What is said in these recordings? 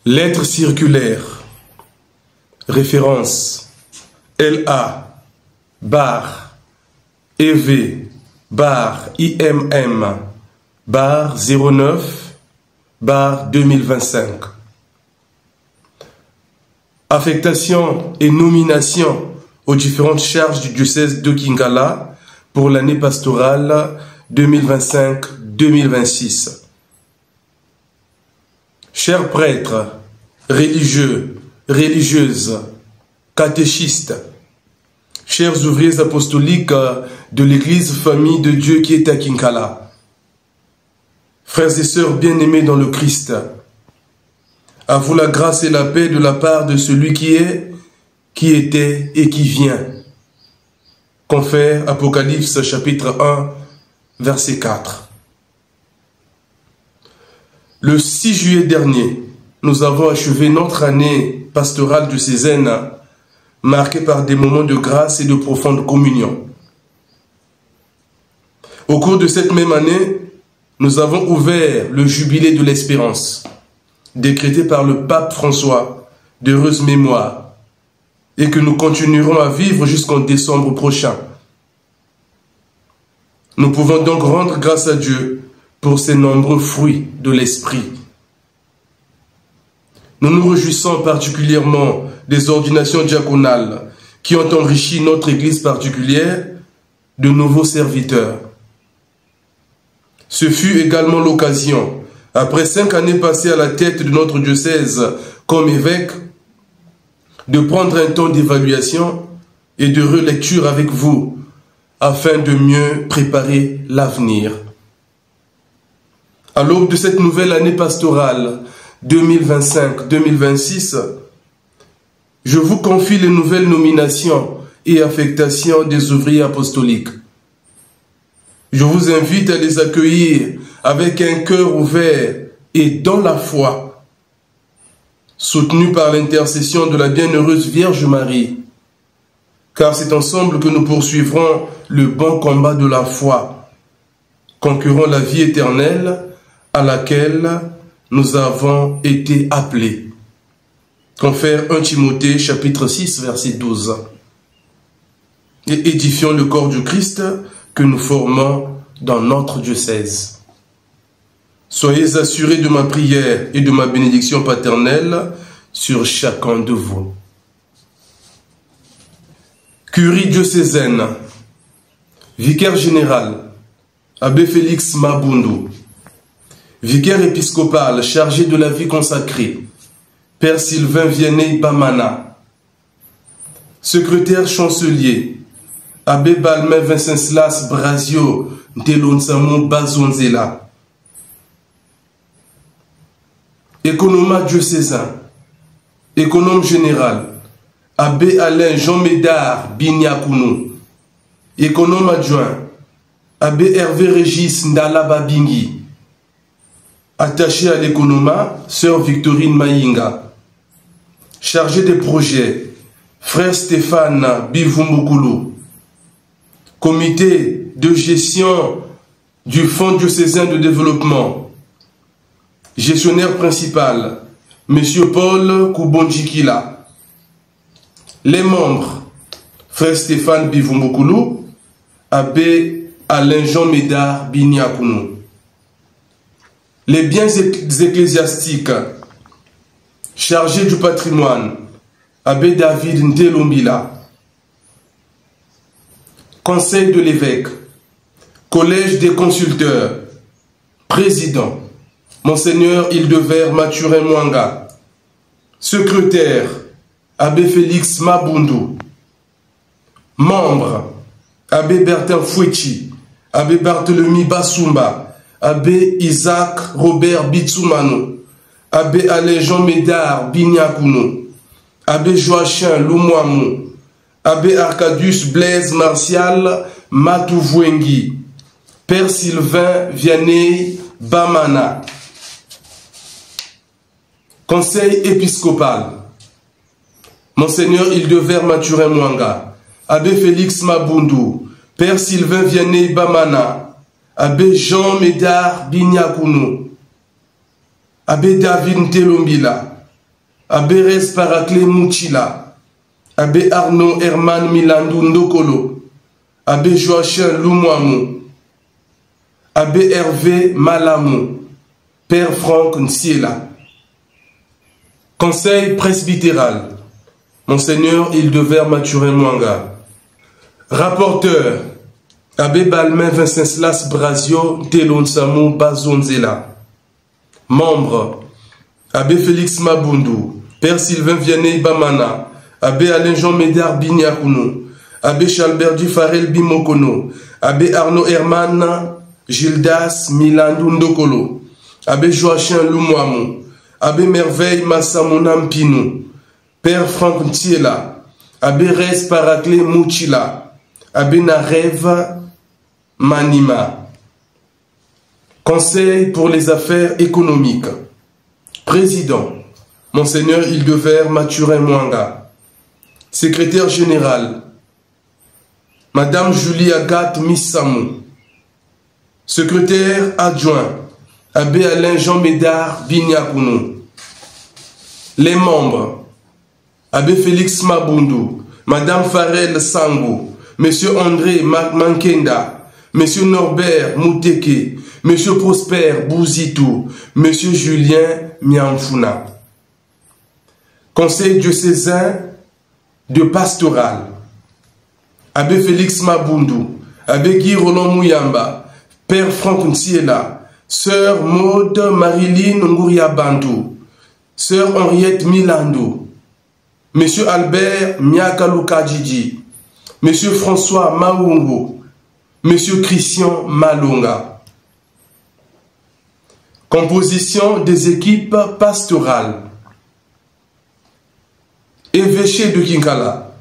Lettre circulaire. Référence LA bar EV bar IMM bar 09 bar 2025. Affectation et nomination aux différentes charges du diocèse de Kingala pour l'année pastorale 2025-2026. Chers prêtres, religieux, religieuses, catéchistes, chers ouvriers apostoliques de l'Église Famille de Dieu qui est à Kinkala, frères et sœurs bien-aimés dans le Christ, à vous la grâce et la paix de la part de celui qui est, qui était et qui vient. Confère Apocalypse chapitre 1, verset 4. Le 6 juillet dernier, nous avons achevé notre année pastorale diocésaine, marquée par des moments de grâce et de profonde communion. Au cours de cette même année, nous avons ouvert le jubilé de l'espérance, décrété par le pape François, d'heureuse mémoire, et que nous continuerons à vivre jusqu'en décembre prochain. Nous pouvons donc rendre grâce à Dieu pour ces nombreux fruits de l'esprit. Nous nous réjouissons particulièrement des ordinations diaconales qui ont enrichi notre Église particulière de nouveaux serviteurs. Ce fut également l'occasion, après 5 années passées à la tête de notre diocèse comme évêque, de prendre un temps d'évaluation et de relecture avec vous afin de mieux préparer l'avenir. À l'aube de cette nouvelle année pastorale 2025-2026, je vous confie les nouvelles nominations et affectations des ouvriers apostoliques. Je vous invite à les accueillir avec un cœur ouvert et dans la foi, soutenu par l'intercession de la bienheureuse Vierge Marie, car c'est ensemble que nous poursuivrons le bon combat de la foi, conquérant la vie éternelle à laquelle nous avons été appelés. Confère 1 Timothée chapitre 6 verset 12. Et édifions le corps du Christ que nous formons dans notre diocèse. Soyez assurés de ma prière et de ma bénédiction paternelle sur chacun de vous. Curie diocésaine, vicaire général, abbé Félix Mabundu, vicaire épiscopal chargé de la vie consacrée, Père Sylvain Vianney Bamana, secrétaire chancelier, abbé Balmain Vincenslas Brasio Ntelonsamou Bazonzela, économa diocésain, économe général, abbé Alain Jean Médard Binyakounou, économe adjoint, abbé Hervé Régis Ndalaba Bingi, attaché à l'économa, sœur Victorine Maïnga, chargé des projets, frère Stéphane Bivumbukoulou, comité de gestion du Fonds diocésain de développement, gestionnaire principal, Monsieur Paul Koubondjikila, les membres, frère Stéphane Bivumbukoulou, abbé Alain Jean Médard Binyakounou. Les biens ecclésiastiques, chargé du patrimoine, abbé David Ntelombila. Conseil de l'évêque, collège des consulteurs, président, Monseigneur Hildevert Mathurin Mwanga. Secrétaire, abbé Félix Mabundu. Membre, abbé Bertin Fouechi, abbé Barthélemy Basumba, abbé Isaac Robert Bitsumano, abbé Alain Jean Médard Binyakounou, abbé Joachim Loumouamou, abbé Arcadius Blaise Martial Matouvouengui, Père Sylvain Vianney Bamana. Conseil épiscopal, Monseigneur Hildevert Mathurin Mwanga, abbé Félix Mabundu, Père Sylvain Vianney Bamana, abbé Jean Médard Binyakounou, abbé David Ntelombila, abbé Res Paraclé Mouchila, abbé Arnaud Herman Milandou Ndokolo, abbé Joachim Lumouamou, abbé Hervé Malamou, père Franck Nsiela. Conseil presbytéral, Monseigneur Hildevert Mathurin Mwanga. Rapporteur, abbé Balmain Vincenslas Brasio Telonsamou Bazonzela. Membre, abbé Félix Mabundu, père Sylvain Vianney Bamana, abbé Alain Jean Médard Bignakounou, abbé Chalbert Dufarel Bimokono, abbé Arnaud Herman Gildas Milandou Ndokolo, abbé Joachim Lumouamou, abbé Merveille Massamona Mpinou, père Franck Ntiela, abbé Res Paraclé Mouchila, abbé Narev Manima. Conseil pour les affaires économiques. Président, Monseigneur Hildevert Mathurin Mwanga. Secrétaire général, Madame Julie Agathe Missamou. Secrétaire adjoint, abbé Alain Jean Médard Bignakounou. Les membres, abbé Félix Mabundu, Madame Farel Sango, Monsieur André Mankenda, Monsieur Norbert Mouteke, Monsieur Prosper Bouzitou, Monsieur Julien Miamfouna. Conseil diocésain de pastoral, abbé Félix Mabundu, abbé Guy Roland Mouyamba, père Franck Nsiela, sœur Maude Marilyn Ngouria Bantou, sœur Henriette Milandou, Monsieur Albert Miakaluka Djidji, Monsieur François Maungo, Monsieur Christian Malonga. Composition des équipes pastorales. Évêché de Kinkala,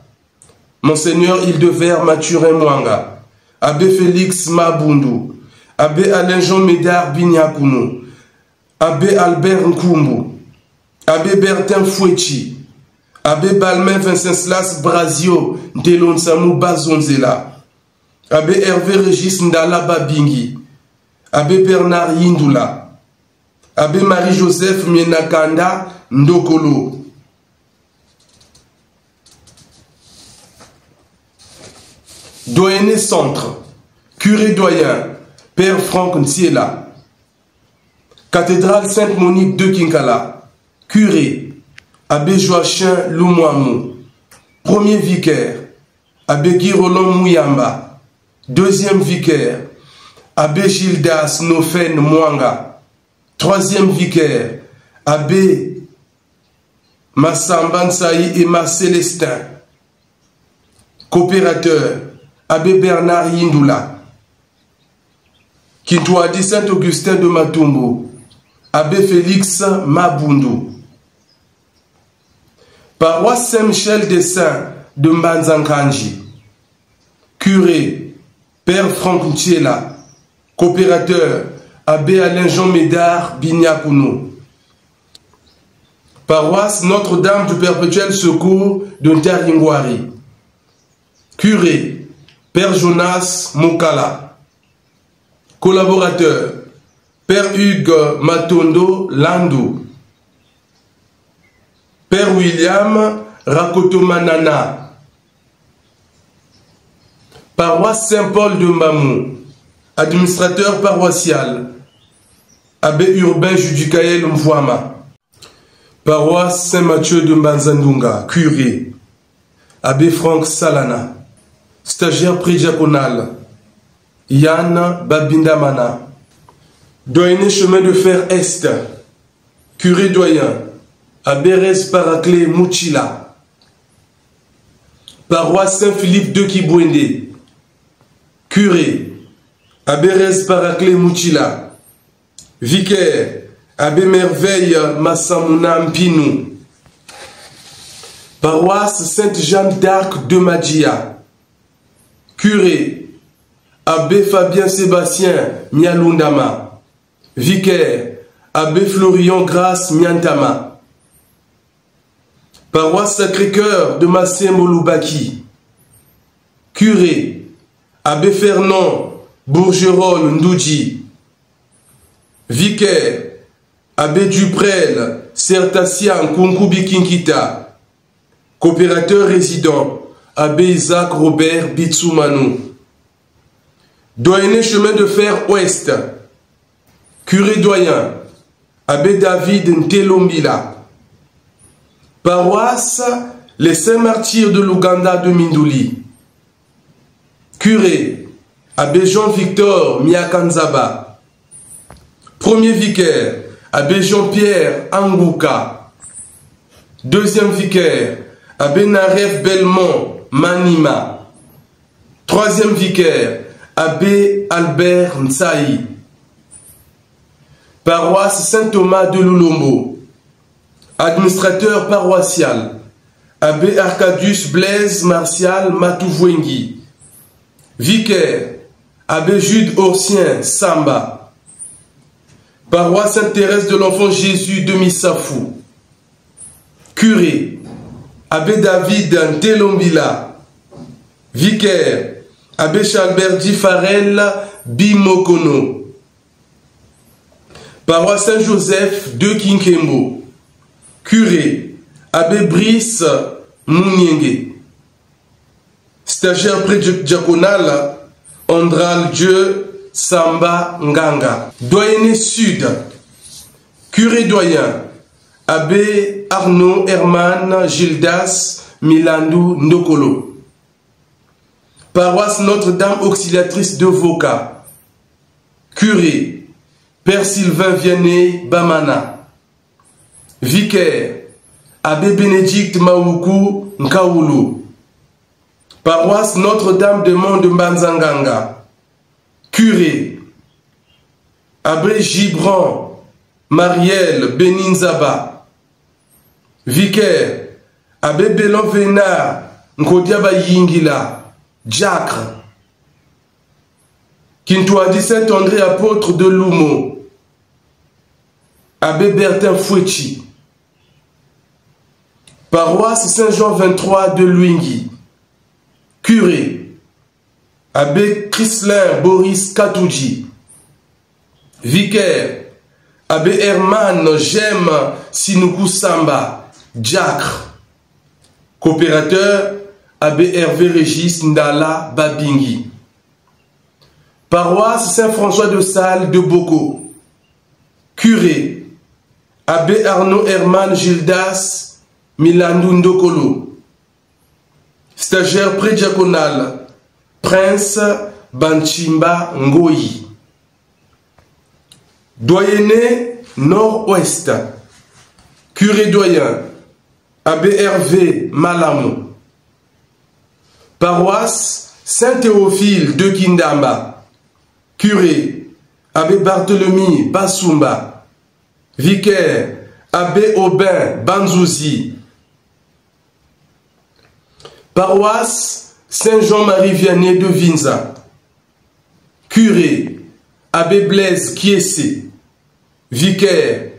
Monseigneur Hildevert Mathurin Mwanga, abbé Félix Mabundu, abbé Alain Jean Médard Bignakounou, abbé Albert Nkumbu, abbé Bertin Fouechi, abbé Balmain Vincenslas Brasio Delonsamou Bazonzela, abbé Hervé Régis Ndala Babingi, abbé Bernard Yindoula, abbé Marie-Joseph Mienakanda Ndokolo. Doyenné Centre, curé doyen, père Franck Nsiela. Cathédrale Sainte-Monique de Kinkala, curé, abbé Joachim Lumouamou. Premier vicaire, abbé Guy Roland Mouyamba. Deuxième vicaire, abbé Gildas Nofen Mwanga. Troisième vicaire, abbé Massamba Nsaï Emma Célestin. Coopérateur, abbé Bernard Yindoula. Kintoadi Saint-Augustin de Matumbo, abbé Félix Mabundu. Paroisse Saint-Michel des Saints de Mbanzankanji. Curé, père Franck Ntiela. Coopérateur, abbé Alain Jean Médard Bignakounou. Paroisse Notre-Dame du Perpétuel Secours de Ntaringwari. Curé, père Jonas Mokala. Collaborateur, père Hugues Matondo Landou. Père William Rakotomanana. Paroisse Saint-Paul de Mbamou. Administrateur paroissial, abbé Urbain Judicaël Mvouama. Paroisse Saint-Mathieu de Mbanzandunga, curé, abbé Franck Salana. Stagiaire prédiaconal, Yann Babindamana. Doyenné chemin de fer Est, curé doyen, abbé Res Paraclé Mouchila. Paroisse Saint-Philippe de Kibwende, curé, abbé Res Paraclé Mouchila. Vicaire, abbé Merveille Massamuna Mpinou. Paroisse Sainte-Jeanne d'Arc de Madia. Curé, abbé Fabien Sébastien Mialundama. Vicaire, abbé Florian Grace Miantama. Paroisse Sacré-Cœur de Massé Moloubaki. Curé, abbé Fernand Bourgerolles Ndouji. Vicaire, abbé Duprel Sertasia Nkunkubi Kinkita. Coopérateur résident, Abbé Isaac Robert Bitsoumanu. Doyenné chemin de fer ouest, curé doyen, Abbé David Ntelombila. Paroisse, les Saints Martyrs de l'Ouganda de Mindouli. Curé, Abbé Jean-Victor Miakanzaba. Premier vicaire, Abbé Jean-Pierre Angouka. Deuxième vicaire, Abbé Naref Belmont Manima. Troisième vicaire, Abbé Albert Nsaï. Paroisse Saint-Thomas de Lulombo. Administrateur paroissial, Abbé Arcadius Blaise Martial Matouvwengi. Vicaire, Abbé Jude Orsien Samba. Paroisse Sainte-Thérèse de l'Enfant Jésus de Missafou. Curé, Abbé David Ntelombila. Vicaire, Abbé Chalberdi Farel Bimokono. Paroisse Saint-Joseph de Kinkembo. Curé, Abbé Brice Mouniengue. Stagiaire prédiaconal, Andral Dieu Samba Nganga. Doyenné Sud. Curé doyen, Abbé Arnaud Herman Gildas Milandou Ndokolo. Paroisse Notre-Dame Auxiliatrice de Voka. Curé, Père Sylvain Vianney Bamana. Vicaire, Abbé Bénédicte Maoukou Nkaoulou. Paroisse Notre-Dame de Mont de Mbanzanganga. Curé, Abbé Gibran Mariel Beninzaba. Vicaire, Abbé Bélon Vénard Nkodiaba Yingila. Diacre, Kintoadi Saint-André apôtre de Lumo. Abbé Bertin Fouechi. Paroisse Saint-Jean 23 de Luingui. Curé, Abbé Chrislin Boris Katouji. Vicaire, Abbé Herman Jem Sinoukou Samba. Diacre. Coopérateur, Abbé Hervé Régis Ndala Babingi. Paroisse Saint-François de Sales de Boko. Curé, Abbé Arnaud Herman Gildas Milandou Ndokolo. Stagiaire prédiaconal, Prince Banchimba Ngoyi. Doyenné Nord-Ouest. Curé doyen, Abbé Hervé Malamou. Paroisse Saint-Théophile de Kindamba. Curé, Abbé Barthélemy Basumba. Vicaire, Abbé Aubin Banzouzi. Paroisse Saint-Jean-Marie Vianney de Vinza. Curé, Abbé Blaise Kiessé. Vicaire,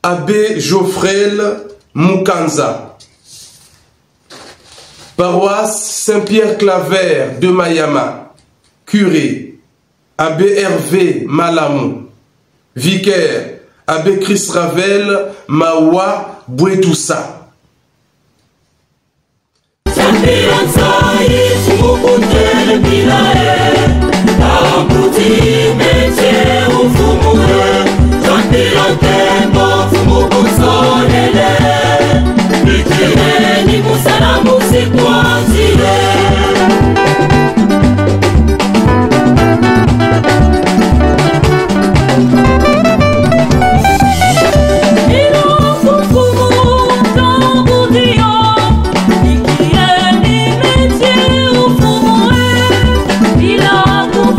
Abbé Geoffrel Moukanza. Paroisse Saint-Pierre Claver de Mayama. Curé, Abbé Hervé Malamou. Vicaire, Abbé Chris Ravel Mawa Bouetoussa.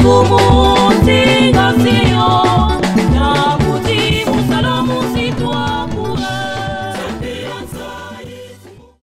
Fumo,